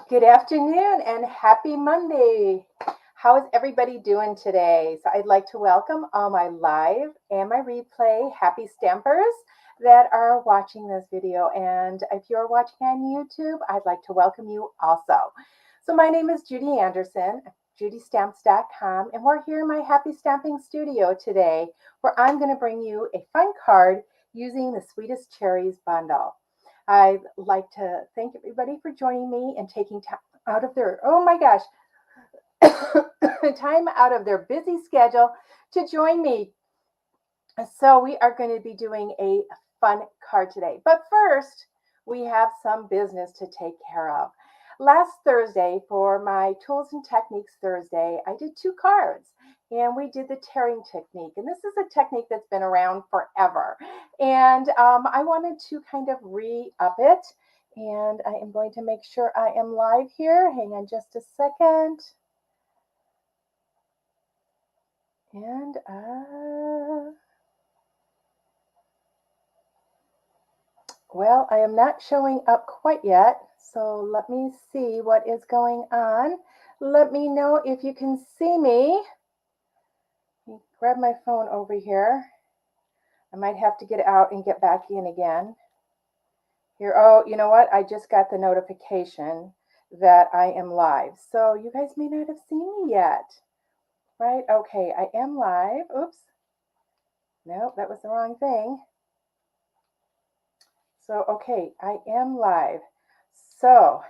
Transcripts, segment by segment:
Good afternoon and happy Monday. How is everybody doing today? So, I'd like to welcome all my live and my replay happy stampers that are watching this video. And if you're watching on YouTube, I'd like to welcome you also. So, my name is Judi Anderson, judistamps.com, and we're here in my happy stamping studio today where I'm going to bring you a fun card using the Sweetest Cherries Bundle. I'd like to thank everybody for joining me and taking time out of their, oh my gosh, time out of their busy schedule to join me. So we are going to be doing a fun card today. But first, we have some business to take care of. Last Thursday, for my Tools and Techniques Thursday, I did two cards and we did the tearing technique. And this is a technique that's been around forever. And I wanted to kind of re-up it. And I am going to make sure I am live here. Hang on just a second. And well, I am not showing up quite yet, so let me see what is going on. Let me know if you can see me. Let me grab my phone over here. I might have to get out and get back in again. Here, oh, you know what? I just got the notification that I am live. So you guys may not have seen me yet, right? Okay, I am live. Oops. Nope, that was the wrong thing. So, okay, I am live. So,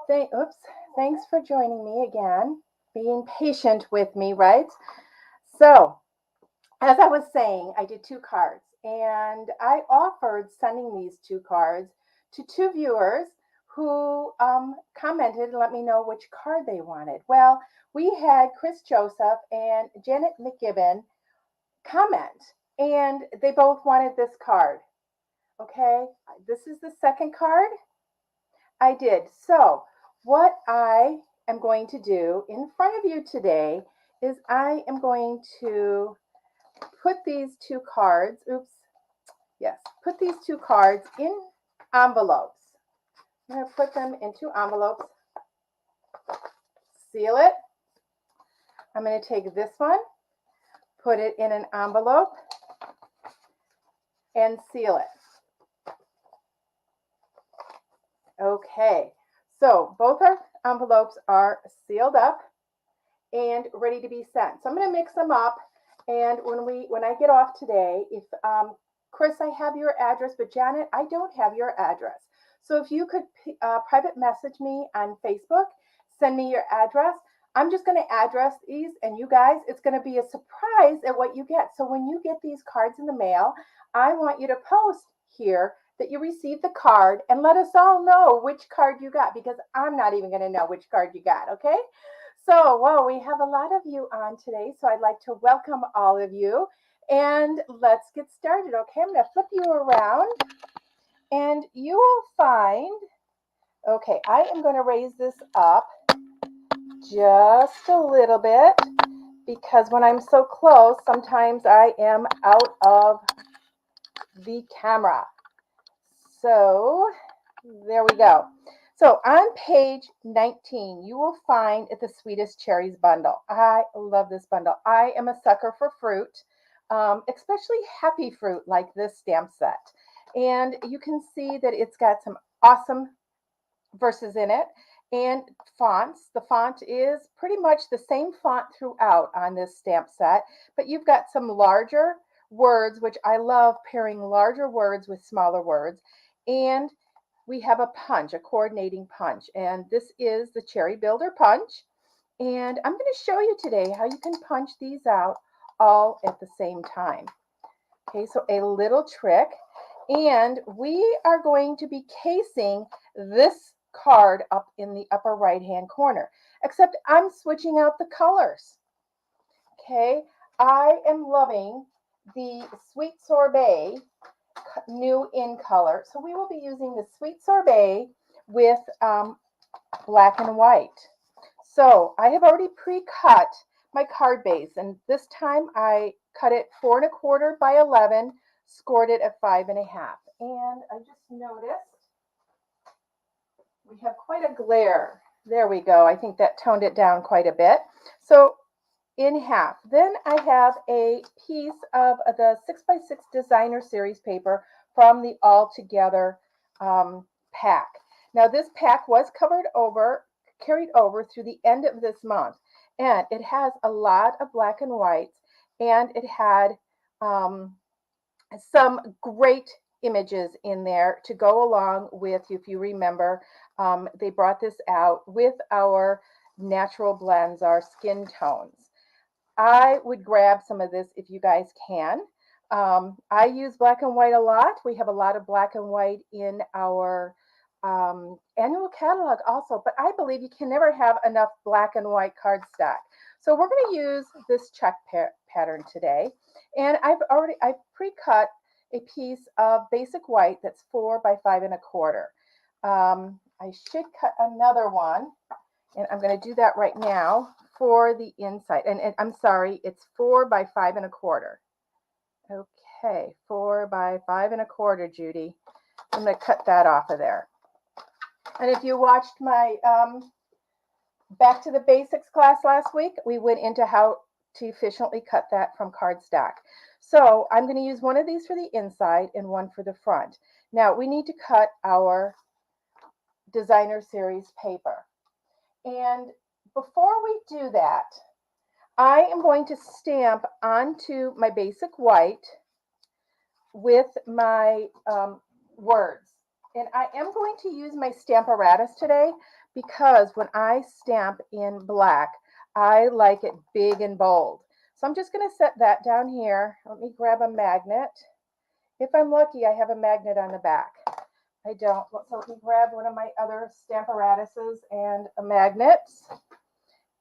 thanks for joining me again, being patient with me, right? So, as I was saying, I did two cards, and I offered sending these two cards to two viewers who commented and let me know which card they wanted. Well, we had Chris Joseph and Janet McGibbon comment, and they both wanted this card. Okay, this is the second card. I did. So, what I am going to do in front of you today is I am going to put these two cards, put these two cards in envelopes. I'm going to put them into envelopes, seal it. I'm going to take this one, put it in an envelope, and seal it. Okay, so both our envelopes are sealed up and ready to be sent. So I'm going to mix them up, and when I get off today, if Chris, I have your address, but Janet, I don't have your address. So if you could private message me on Facebook, send me your address. I'm just going to address these, and you guys, it's going to be a surprise at what you get. So when you get these cards in the mail, I want you to post here that you received the card and let us all know which card you got, because I'm not even going to know which card you got, okay? So, whoa, we have a lot of you on today, so I'd like to welcome all of you. And let's get started, okay? I'm going to flip you around, and you will find, okay, I am going to raise this up just a little bit, because when I'm so close, sometimes I am out of the camera. So, there we go. So on page 19, you will find the Sweetest Cherries Bundle. I love this bundle. I am a sucker for fruit, especially happy fruit like this stamp set. And you can see that it's got some awesome verses in it and fonts. The font is pretty much the same font throughout on this stamp set, but you've got some larger words, which I love pairing larger words with smaller words. And we have a punch, a coordinating punch, and this is the Cherry Builder punch. And I'm going to show you today how you can punch these out all at the same time. Okay, so a little trick, and we are going to be casing this card up in the upper right hand corner, except I'm switching out the colors. Okay, I am loving the Sweet Sorbet new in color. So we will be using the Sweet Sorbet with black and white. So I have already pre-cut my card base, and this time I cut it 4 1/4 by 11, scored it at 5 1/2. And I just noticed we have quite a glare. There we go. I think that toned it down quite a bit. So in half. Then I have a piece of the 6x6 designer series paper from the All Together pack. Now this pack was carried over through the end of this month, and it has a lot of black and whites, and it had some great images in there to go along with, if you remember, they brought this out with our natural blends, our skin tones. I would grab some of this if you guys can. I use black and white a lot. We have a lot of black and white in our annual catalog also, but I believe you can never have enough black and white cardstock. So we're going to use this check pattern today. And I've pre-cut a piece of basic white that's 4 by 5 1/4. I should cut another one, and I'm going to do that right now for the inside. And I'm sorry, it's 4 by 5 1/4. Okay, 4 by 5 1/4, Judy. I'm going to cut that off of there. And if you watched my Back to the Basics class last week, we went into how to efficiently cut that from cardstock. So I'm going to use one of these for the inside and one for the front. Now we need to cut our designer series paper. And before we do that, I am going to stamp onto my basic white with my words. And I am going to use my stamp apparatus today because when I stamp in black, I like it big and bold. So I'm just going to set that down here. Let me grab a magnet. If I'm lucky, I have a magnet on the back. I don't. So let me grab one of my other stamp apparatuses and a magnet.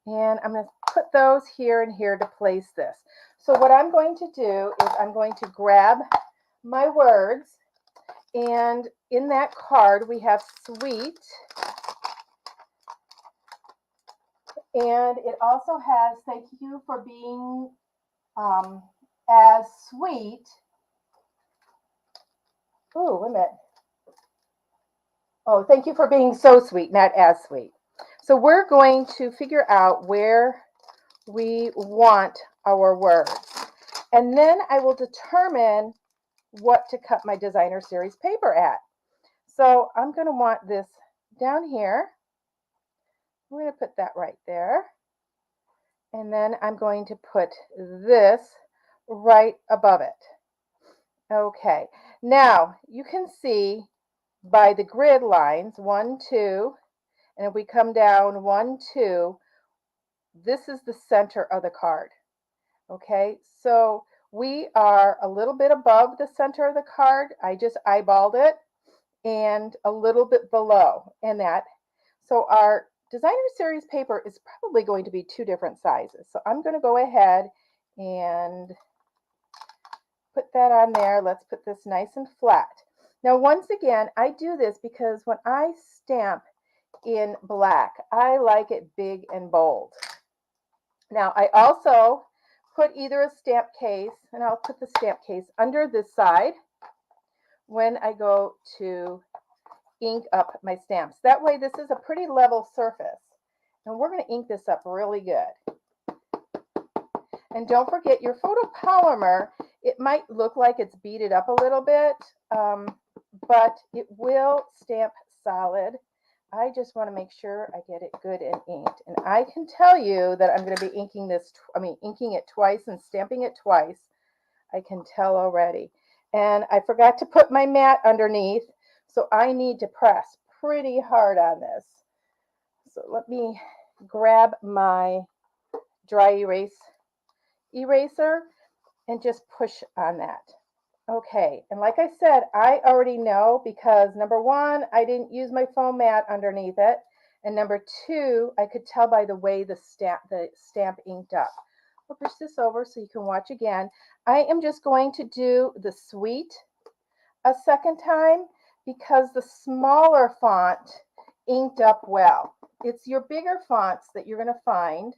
And I'm going to put those here and here to place this. So what I'm going to do is I'm going to grab my words. And in that card, we have sweet. And it also has, thank you for being as sweet. Oh, wait a minute. Oh, thank you for being so sweet, not as sweet. So we're going to figure out where we want our words. And then I will determine what to cut my designer series paper at. So I'm going to want this down here. We're going to put that right there. And then I'm going to put this right above it. Okay, now you can see by the grid lines, 1, 2, and if we come down 1, 2, this is the center of the card. Okay, so we are a little bit above the center of the card. I just eyeballed it, and a little bit below in that. So our designer series paper is probably going to be 2 different sizes. So I'm going to go ahead and put that on there. Let's put this nice and flat. Now, once again, I do this because when I stamp in black, I like it big and bold. Now, I also put either a stamp case, and I'll put the stamp case under this side when I go to ink up my stamps. That way, this is a pretty level surface. And we're going to ink this up really good. And don't forget your photopolymer, it might look like it's beaded up a little bit, but it will stamp solid. I just want to make sure I get it good and inked. And I can tell you that I'm going to be inking it twice and stamping it twice. I can tell already. And I forgot to put my mat underneath, so I need to press pretty hard on this. So let me grab my dry eraser and just push on that. Okay, and like I said, I already know because number 1, I didn't use my foam mat underneath it, and number 2, I could tell by the way the stamp inked up. I'll push this over so you can watch again. I am just going to do the sweet a second time because the smaller font inked up well. It's your bigger fonts that you're going to find.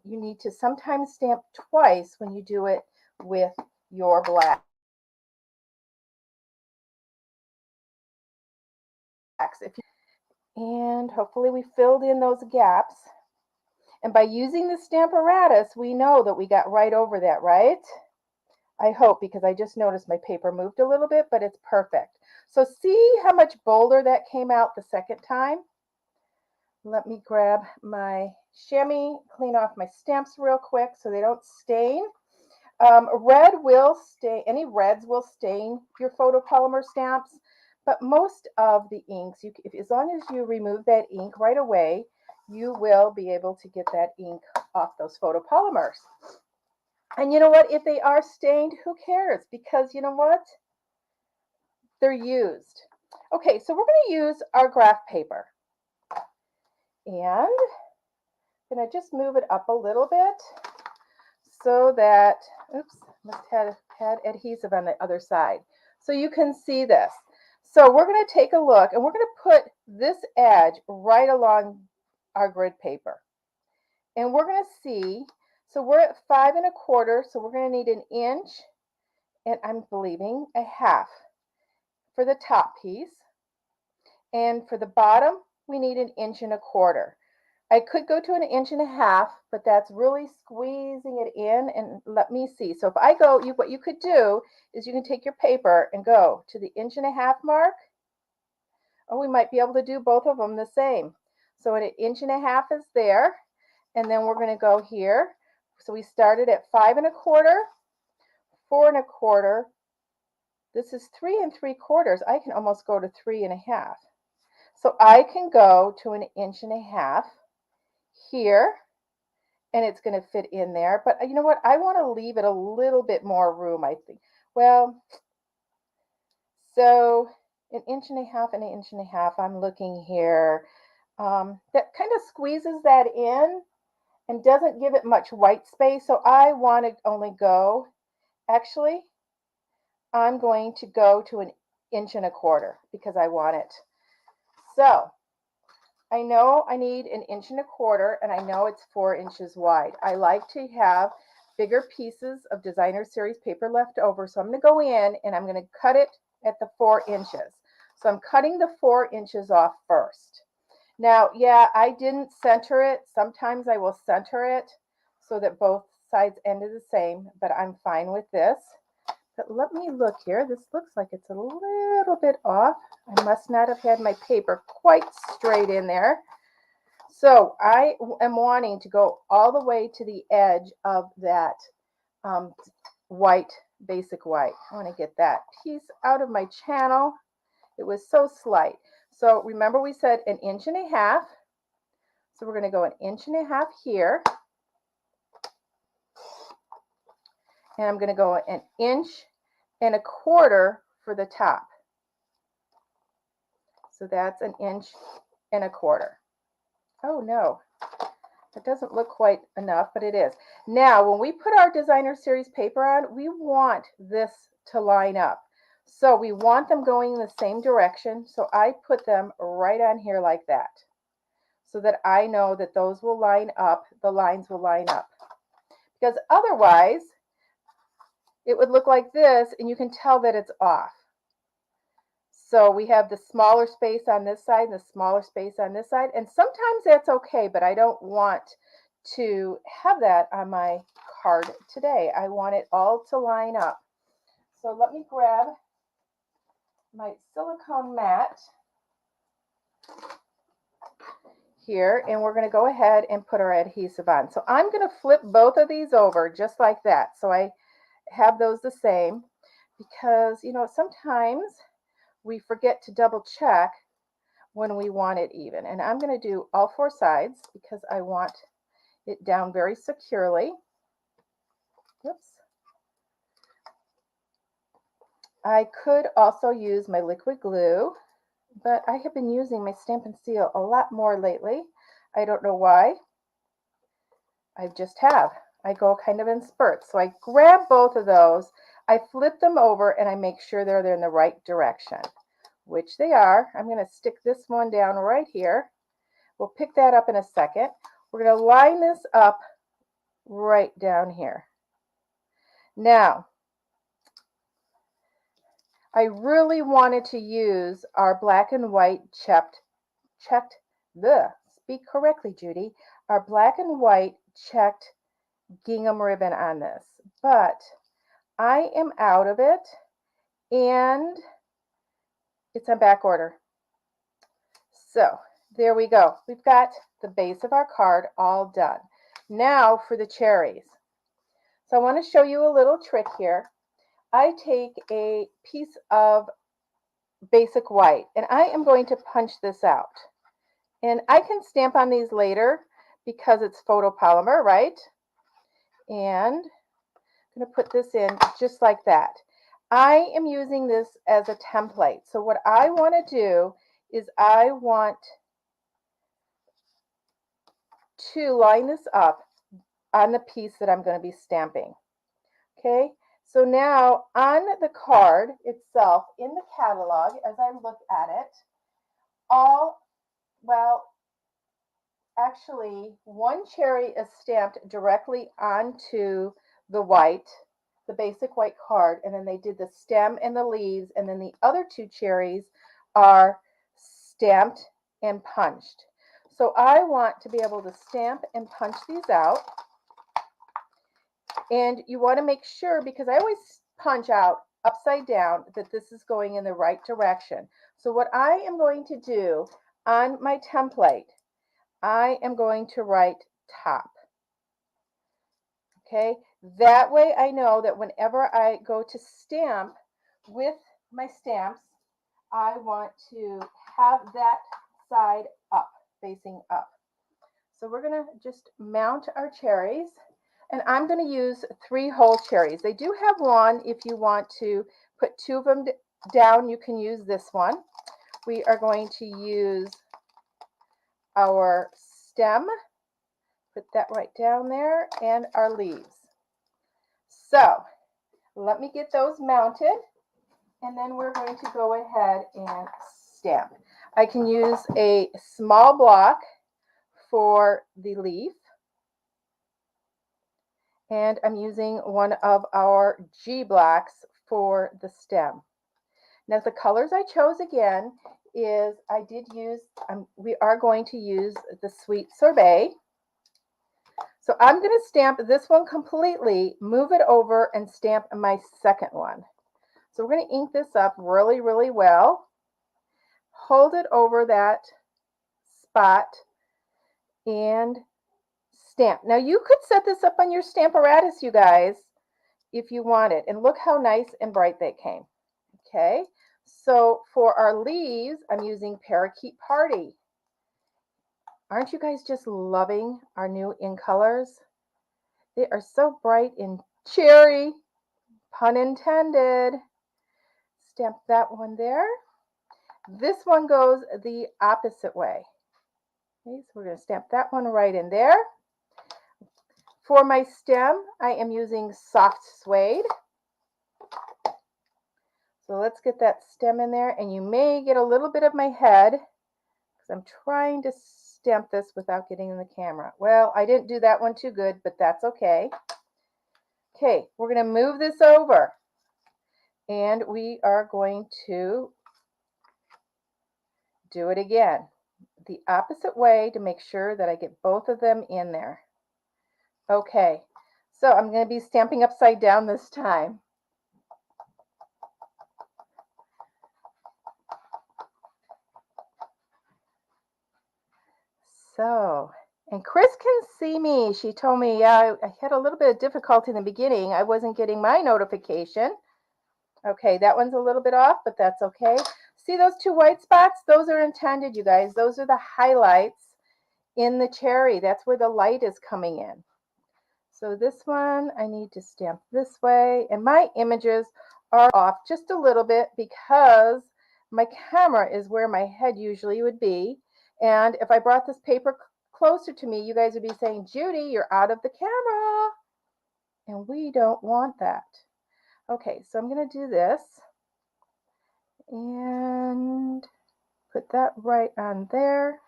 You need to sometimes stamp twice when you do it with your black. And hopefully we filled in those gaps. And by using the Stamparatus, we know that we got right over that, right? I hope, because I just noticed my paper moved a little bit, but it's perfect. So see how much bolder that came out the second time? Let me grab my chamois, clean off my stamps real quick so they don't stain. Red will stain, any reds will stain your photopolymer stamps, but most of the inks, as long as you remove that ink right away, you will be able to get that ink off those photopolymers. And you know what? If they are stained, who cares? Because you know what? They're used. Okay, so we're going to use our graph paper. And I'm going to just move it up a little bit so that, oops, must have had adhesive on the other side. So you can see this. So we're going to take a look, and we're going to put this edge right along our grid paper. And we're going to see, so we're at 5 1/4, so we're going to need 1 inch, and I'm believing a half for the top piece. And for the bottom, we need 1 1/4 inches. I could go to 1 1/2 inches, but that's really squeezing it in. And let me see. So if I go, what you could do is you can take your paper and go to the 1 1/2 inch mark. Oh, we might be able to do both of them the same. So 1 1/2 inches is there. And then we're going to go here. So we started at 5 1/4, 4 1/4. This is 3 3/4. I can almost go to 3 1/2. So I can go to 1 1/2 inch here, and it's going to fit in there. But you know what? I want to leave it a little bit more room, I think. Well, so 1 1/2 inch and 1 1/2 inch, I'm looking here. That kind of squeezes that in and doesn't give it much white space. So I want to only go, actually, I'm going to go to 1 1/4 inch because I want it. So I know I need 1 1/4 inch, and I know it's 4 inches wide. I like to have bigger pieces of designer series paper left over. So I'm going to go in and I'm going to cut it at the 4 inches. So I'm cutting the 4 inches off first. Now, yeah, I didn't center it. Sometimes I will center it so that both sides ended the same, but I'm fine with this. But let me look here. This looks like it's a little bit off. I must not have had my paper quite straight in there. So I am wanting to go all the way to the edge of that white, basic white. I want to get that piece out of my channel. It was so slight. So remember we said 1 1/2 inch. So we're going to go 1 1/2 inch here. And I'm going to go 1 1/4 inch for the top. So that's 1 1/4 inch. Oh no, it doesn't look quite enough, but it is. Now, when we put our designer series paper on, we want this to line up. So we want them going in the same direction. So I put them right on here like that, so that I know that those will line up, the lines will line up. Because otherwise, it would look like this, and you can tell that it's off. So we have the smaller space on this side and the smaller space on this side. And sometimes that's okay, but I don't want to have that on my card today. I want it all to line up. So let me grab my silicone mat here, and we're going to go ahead and put our adhesive on. So I'm going to flip both of these over just like that. So I have those the same, because, you know, sometimes we forget to double check when we want it even. And I'm going to do all 4 sides because I want it down very securely. Oops. I could also use my liquid glue, but I have been using my Stampin' Seal a lot more lately. I don't know why. I just have. I go kind of in spurts. So I grab both of those, I flip them over, and I make sure they're in the right direction, which they are. I'm going to stick this one down right here. We'll pick that up in a second. We're going to line this up right down here. Now, I really wanted to use our black and white checked speak correctly, Judy, our black and white checked gingham ribbon on this, but I am out of it and it's on back order. So there we go. We've got the base of our card all done. Now for the cherries. So I want to show you a little trick here. I take a piece of basic white and I am going to punch this out. And I can stamp on these later because it's photopolymer, right? And I'm going to put this in just like that. I am using this as a template. So what I want to do is I want to line this up on the piece that I'm going to be stamping. Okay, so now on the card itself in the catalog, as I look at it, actually one cherry is stamped directly onto the white, the basic white card, and then they did the stem and the leaves, and then the other two cherries are stamped and punched. So I want to be able to stamp and punch these out. And you want to make sure, because I always punch out upside down, that this is going in the right direction. So what I am going to do on my template, I am going to write top. Okay, that way I know that whenever I go to stamp with my stamps, I want to have that side up, facing up. So we're going to just mount our cherries. And I'm going to use 3 whole cherries. They do have one. If you want to put 2 of them down, you can use this one. We are going to use our stem. Put that right down there, and our leaves. So let me get those mounted, and then we're going to go ahead and stamp. I can use a small block for the leaf. And I'm using one of our G blocks for the stem. Now the colors I chose again is we are going to use the Sweet Sorbet. So I'm going to stamp this one completely, move it over, and stamp my second one. So we're going to ink this up really, really well. Hold it over that spot and stamp. Now you could set this up on your stamp apparatus, you guys, if you want it. And look how nice and bright they came. Okay, so for our leaves, I'm using Parakeet Party. Aren't you guys just loving our new in colors? They are so bright and cherry, pun intended. Stamp that one there. This one goes the opposite way. Okay, so we're going to stamp that one right in there. For my stem, I am using Soft Suede. So let's get that stem in there, and you may get a little bit of my head because I'm trying to stamp this without getting in the camera. Well, I didn't do that one too good, but that's okay. Okay, we're going to move this over, and we are going to do it again the opposite way to make sure that I get both of them in there. Okay, so I'm going to be stamping upside down this time. So, and Chris can see me. She told me, yeah, I had a little bit of difficulty in the beginning. I wasn't getting my notification. Okay, that one's a little bit off, but that's okay. See those 2 white spots? Those are intended, you guys. Those are the highlights in the cherry. That's where the light is coming in. So this one, I need to stamp this way. And my images are off just a little bit because my camera is where my head usually would be. And if I brought this paper closer to me, you guys would be saying, Judy, you're out of the camera. And we don't want that. Okay, so I'm going to do this and put that right on there.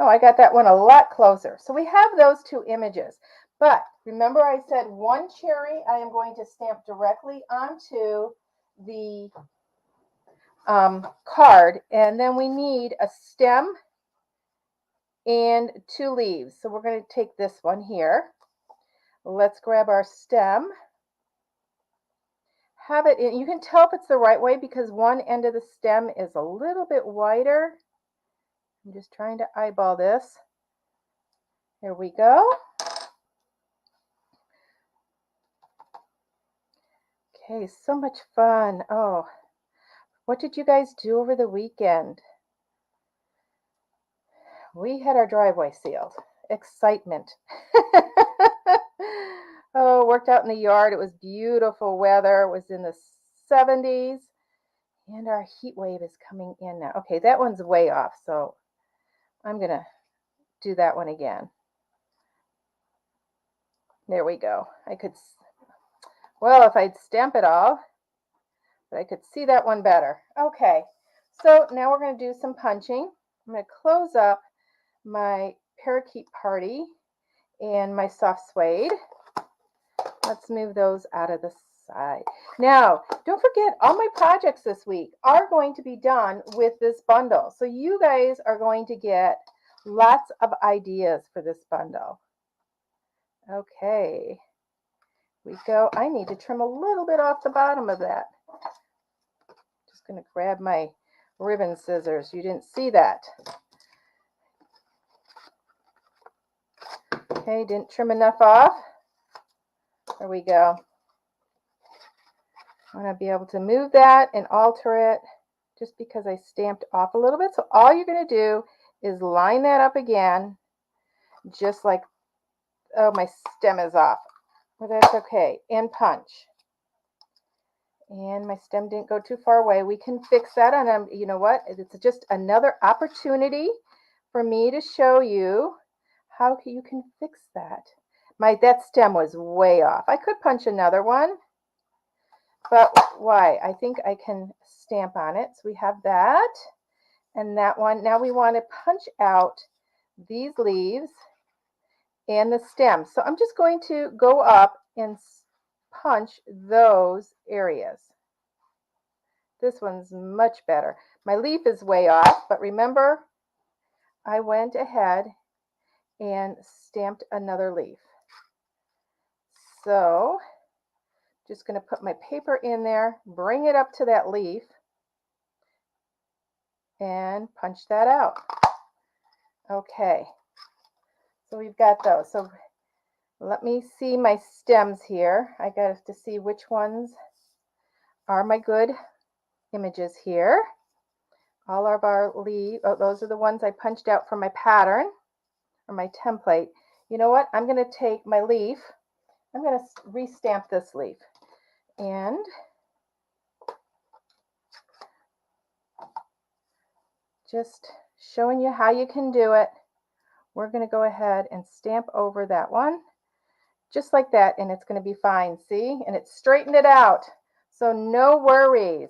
Oh, I got that one a lot closer. So we have those 2 images. But remember I said one cherry I am going to stamp directly onto the card. And then we need a stem and 2 leaves. So we're going to take this one here. Let's grab our stem. Have it in, you can tell if it's the right way because one end of the stem is a little bit wider. I'm just trying to eyeball this. Here we go. Okay, so much fun. Oh, what did you guys do over the weekend? We had our driveway sealed. Excitement. Oh, worked out in the yard. It was beautiful weather. It was in the 70s. And our heat wave is coming in now. Okay, that one's way off. So I'm going to do that one again. There we go. Well, if I'd stamp it all, but I could see that one better. Okay, so now we're going to do some punching. I'm going to close up my parakeet party and my soft suede. Let's move those out of the side. Now, don't forget, all my projects this week are going to be done with this bundle. So you guys are going to get lots of ideas for this bundle. Okay, here we go. I need to trim a little bit off the bottom of that. Just going to grab my ribbon scissors. You didn't see that. Okay, didn't trim enough off. There we go. I want to be able to move that and alter it just because I stamped off a little bit. So all you're going to do is line that up again, just like, oh, my stem is off. Well, that's okay. And punch. And my stem didn't go too far away. We can fix that. And you know what? It's just another opportunity for me to show you how you can fix that. That stem was way off. I could punch another one. But why? I think I can stamp on it. So we have that and that one. Now we want to punch out these leaves and the stem. So I'm just going to go up and punch those areas. This one's much better. My leaf is way off, but remember, I went ahead and stamped another leaf. So just going to put my paper in there, bring it up to that leaf, and punch that out. Okay, so we've got those. So let me see my stems here. I got to see which ones are my good images here. All of our leaves, oh, those are the ones I punched out for my pattern or my template. You know what? I'm going to take my leaf. I'm going to restamp this leaf. And just showing you how you can do it. We're going to go ahead and stamp over that one just like that, and it's going to be fine. See? And it straightened it out. So no worries.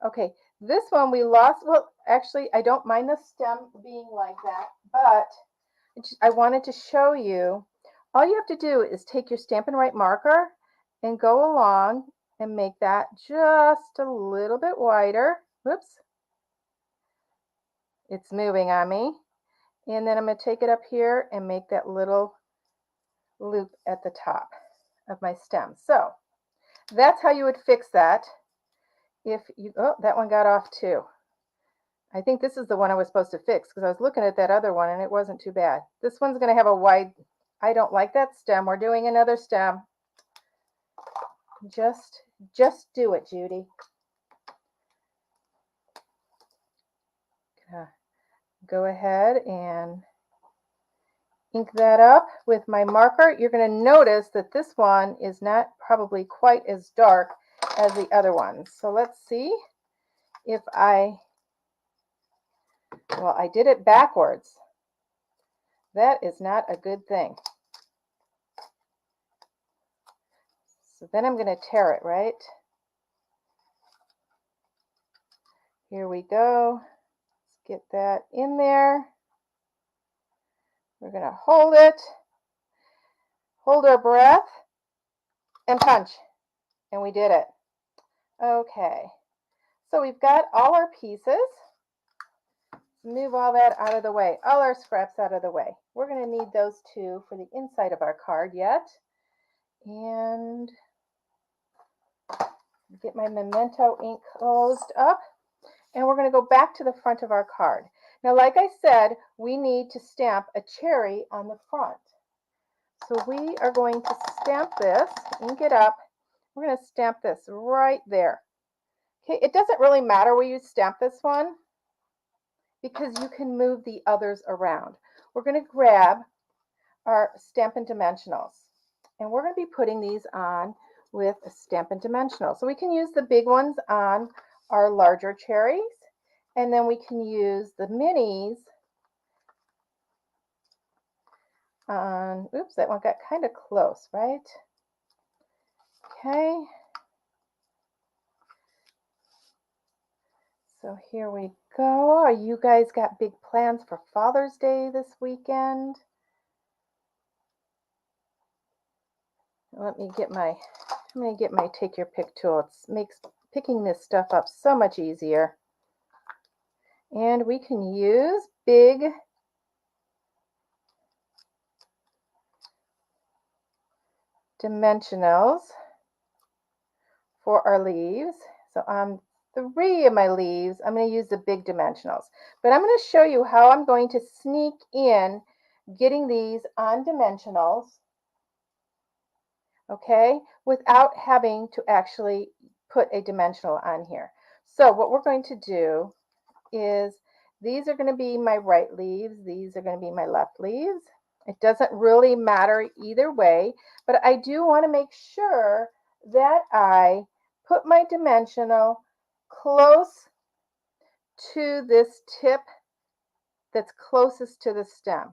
Okay, this one we lost. Well, actually, I don't mind the stem being like that, but I wanted to show you. All you have to do is take your Stampin' Write marker and go along and make that just a little bit wider. Whoops. It's moving on me. And then I'm going to take it up here and make that little loop at the top of my stem. So that's how you would fix that. If you, oh, that one got off too. I think this is the one I was supposed to fix because I was looking at that other one and it wasn't too bad. This one's going to have a wide, I don't like that stem. We're doing another stem. Just do it, Judy. Go ahead and ink that up with my marker. You're going to notice that this one is not probably quite as dark as the other ones. So let's see if well, I did it backwards. That is not a good thing. So then I'm going to tear it, right? Here we go. Let's get that in there. We're going to hold it, hold our breath, and punch. And we did it. Okay. So we've got all our pieces. Move all that out of the way, all our scraps out of the way. We're going to need those two for the inside of our card yet. And get my memento ink closed up. And we're going to go back to the front of our card. Now, like I said, we need to stamp a cherry on the front. So we are going to stamp this, ink it up. We're going to stamp this right there. Okay, it doesn't really matter where you stamp this one because you can move the others around. We're going to grab our Stampin' Dimensionals, and we're going to be putting these on with Stampin' Dimensional. So we can use the big ones on our larger cherries, and then we can use the minis on, oops, that one got kind of close, right? Okay. So here we go. You guys got big plans for Father's Day this weekend? Let me get my, I'm going to get my take your pick tool. It makes picking this stuff up so much easier. And we can use big dimensionals for our leaves. So on 3 of my leaves, I'm going to use the big dimensionals. But I'm going to show you how I'm going to sneak in getting these on dimensionals, okay, without having to actually put a dimensional on here. So what we're going to do is these are going to be my right leaves. These are going to be my left leaves. It doesn't really matter either way, but I do want to make sure that I put my dimensional close to this tip that's closest to the stem.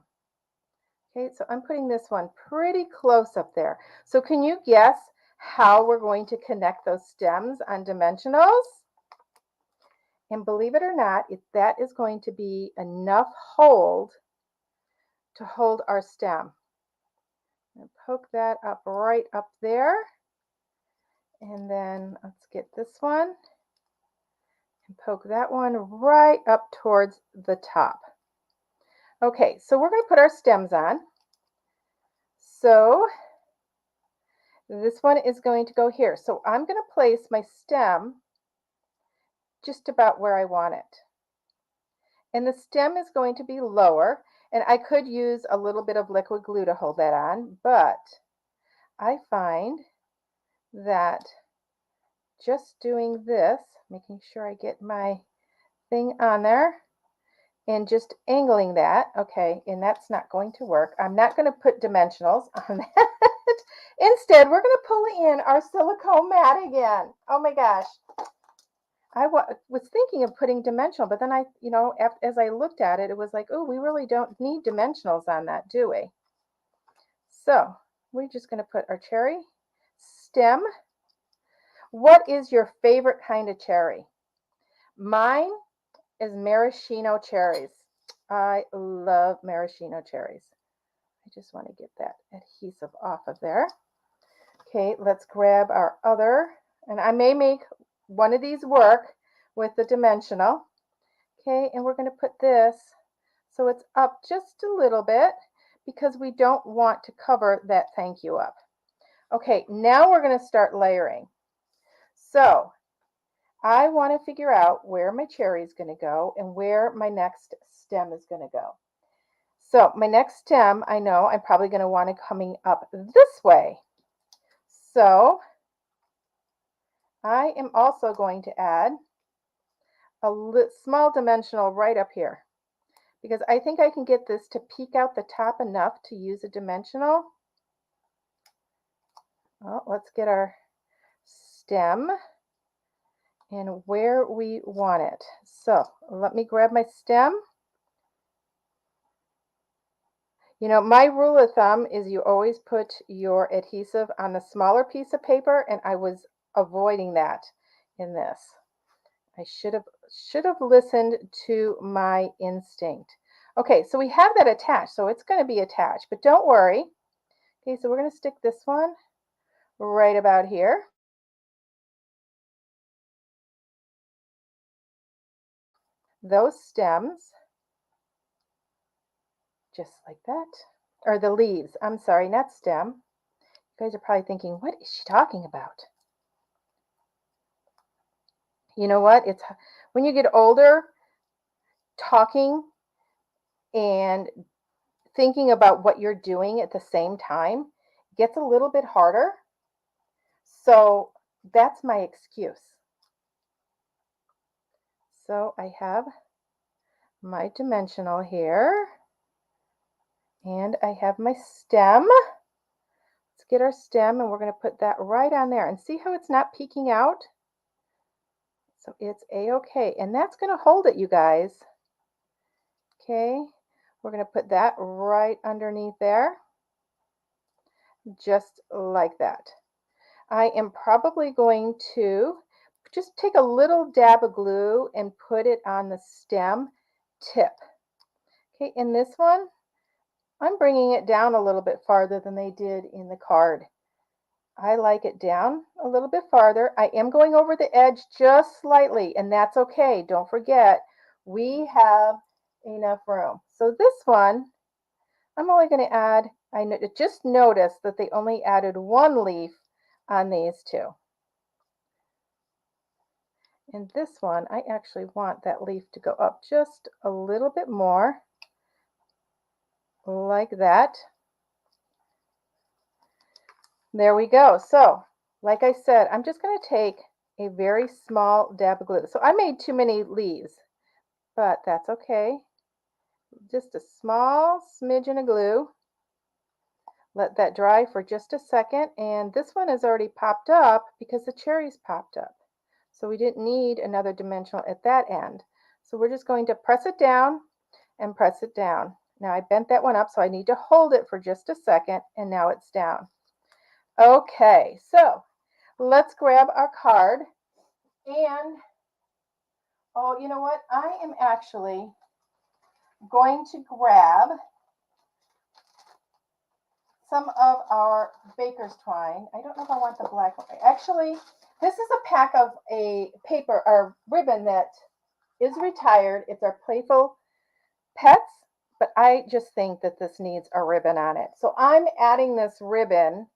Okay, so I'm putting this one pretty close up there. So can you guess how we're going to connect those stems on dimensionals? And believe it or not, that is going to be enough hold to hold our stem. And poke that up right up there. And then let's get this one and poke that one right up towards the top. Okay, so we're going to put our stems on. So this one is going to go here. So I'm going to place my stem just about where I want it. And the stem is going to be lower, and I could use a little bit of liquid glue to hold that on, but I find that just doing this, making sure I get my thing on there and just angling that, okay, and that's not going to work. I'm not going to put dimensionals on that. Instead, we're going to pull in our silicone mat again. Oh my gosh. I was thinking of putting dimensional, but then as I looked at it, it was like, oh, we really don't need dimensionals on that, do we? So we're just going to put our cherry stem. What is your favorite kind of cherry? Mine is maraschino cherries. I love maraschino cherries. I just want to get that adhesive off of there. Okay, let's grab our other, and I may make one of these work with the dimensional. Okay, and we're going to put this so it's up just a little bit because we don't want to cover that thank you up. Okay, now we're going to start layering. So I want to figure out where my cherry is going to go and where my next stem is going to go. So my next stem, I know I'm probably going to want it coming up this way. So I am also going to add a small dimensional right up here because I think I can get this to peek out the top enough to use a dimensional. Well, let's get our stem and where we want it. So let me grab my stem. You know, my rule of thumb is you always put your adhesive on the smaller piece of paper, and I was avoiding that in this. I should have listened to my instinct. Okay, so we have that attached, so it's going to be attached, but don't worry. Okay, so we're going to stick this one right about here. those stems just like that. Or the leaves. I'm sorry, not stem. You guys are probably thinking, what is she talking about? You know what? It's when you get older, talking and thinking about what you're doing at the same time gets a little bit harder. So that's my excuse. So I have my dimensional here, and I have my stem. Let's get our stem, and we're going to put that right on there. And see how it's not peeking out? So it's a-okay. And that's going to hold it, you guys. Okay, we're going to put that right underneath there, just like that. I am probably going to just take a little dab of glue and put it on the stem tip. Okay, in this one, I'm bringing it down a little bit farther than they did in the card. I like it down a little bit farther. I am going over the edge just slightly, and that's okay. Don't forget, we have enough room. So this one, I'm only going to add, I just noticed that they only added one leaf on these two. And this one, I actually want that leaf to go up just a little bit more, like that. There we go. So, like I said, I'm just going to take a very small dab of glue. So I made too many leaves, but that's okay. Just a small smidgen of glue. Let that dry for just a second. And this one has already popped up because the cherries popped up. So we didn't need another dimensional at that end. So we're just going to press it down and press it down. Now I bent that one up, so I need to hold it for just a second, and now it's down. Okay, so let's grab our card. And, oh, you know what? I am actually going to grab some of our baker's twine. I don't know if I want the black one. Actually, this is a pack of a paper or ribbon that is retired. It's our Playful Pets, but I just think that this needs a ribbon on it. So I'm adding this ribbon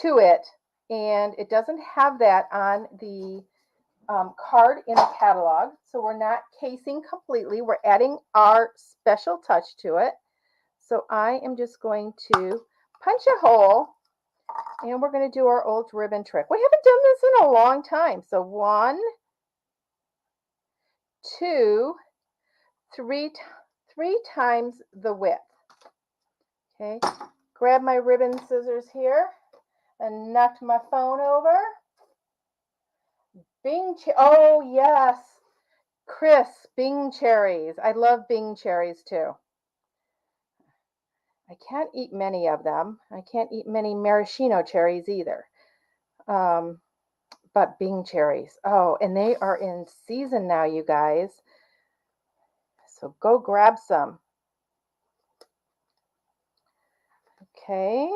to it, and it doesn't have that on the card in the catalog. So we're not casing completely. We're adding our special touch to it. So I am just going to punch a hole, and we're going to do our old ribbon trick. We haven't done this in a long time. So 1, 2, 3 times the width. Okay, grab my ribbon scissors here and knocked my phone over. Oh yes, crisp Bing cherries. I love Bing cherries too. I can't eat many of them. I can't eat many maraschino cherries either. But Bing cherries. Oh, and they are in season now, you guys. So go grab some. Okay.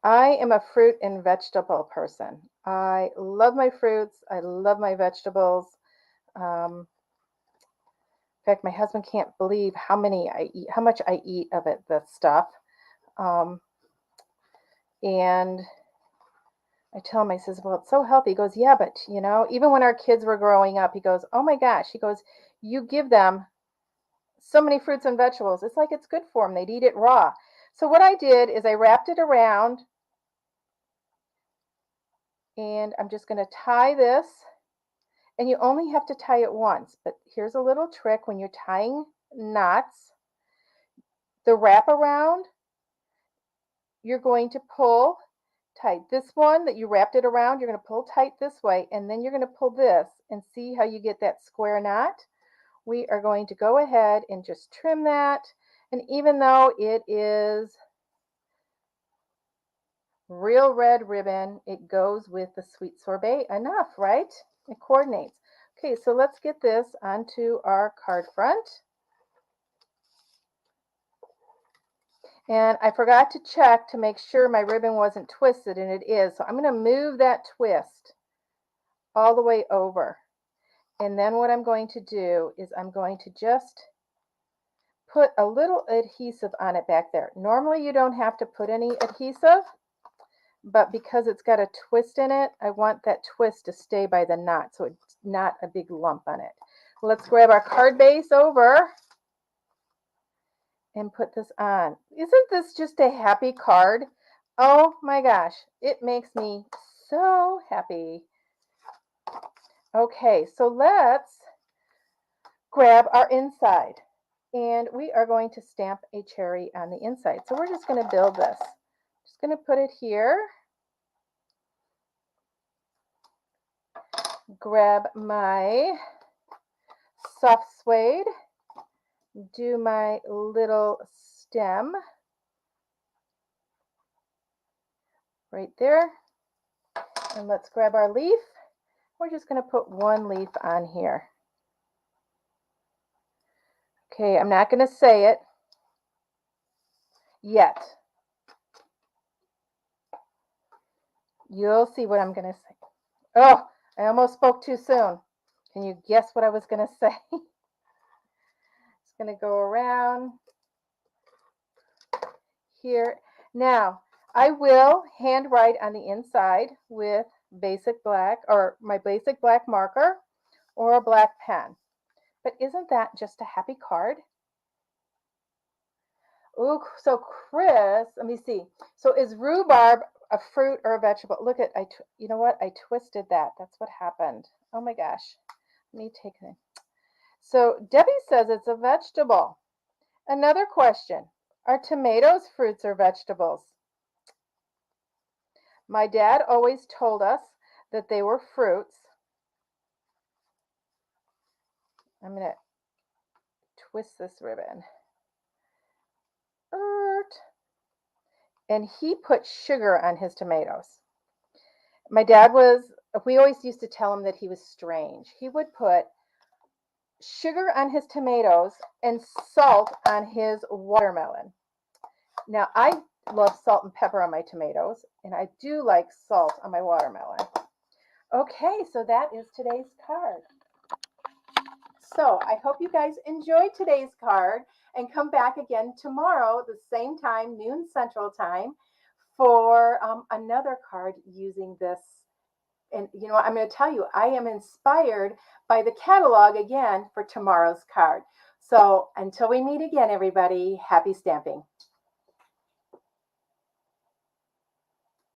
I am a fruit and vegetable person. I love my fruits. I love my vegetables. In fact, my husband can't believe how much I eat of it, that stuff. And I tell him, I says, well, it's so healthy. He goes, yeah, but you know, even when our kids were growing up, he goes, oh my gosh, he goes, you give them so many fruits and vegetables. It's like it's good for them. They'd eat it raw. So what I did is I wrapped it around, and I'm just going to tie this. And you only have to tie it once, but here's a little trick when you're tying knots. The wraparound, you're going to pull tight. This one that you wrapped it around, you're going to pull tight this way, and then you're going to pull this and see how you get that square knot. We are going to go ahead and just trim that. And even though it is real red ribbon, it goes with the sweet sorbet enough, right? It coordinates. Okay, so let's get this onto our card front. And I forgot to check to make sure my ribbon wasn't twisted, and it is. So I'm going to move that twist all the way over. And then what I'm going to do is I'm going to just put a little adhesive on it back there. Normally you don't have to put any adhesive, but because it's got a twist in it, I want that twist to stay by the knot so it's not a big lump on it. Let's grab our card base over and put this on. Isn't this just a happy card? Oh my gosh, it makes me so happy. Okay, so let's grab our inside. And we are going to stamp a cherry on the inside. So we're just going to build this. Just going to put it here. Grab my soft suede. Do my little stem right there. And let's grab our leaf. We're just going to put one leaf on here. Okay, I'm not going to say it yet. You'll see what I'm going to say. Oh, I almost spoke too soon. Can you guess what I was going to say? It's going to go around here. Now, I will handwrite on the inside with basic black or my basic black marker or a black pen. But isn't that just a happy card? Ooh, so Chris, let me see. So is rhubarb a fruit or a vegetable? Look at, you know what? I twisted that. That's what happened. Oh my gosh. Let me take it. So Debbie says it's a vegetable. Another question. Are tomatoes fruits or vegetables? My dad always told us that they were fruits. I'm going to twist this ribbon. And he put sugar on his tomatoes. My dad we always used to tell him that he was strange. He would put sugar on his tomatoes and salt on his watermelon. Now, I love salt and pepper on my tomatoes, and I do like salt on my watermelon. Okay, so that is today's card. So I hope you guys enjoyed today's card and come back again tomorrow, the same time, noon Central Time, for another card using this. And you know what, I'm going to tell you, I am inspired by the catalog again for tomorrow's card. So until we meet again, everybody, happy stamping.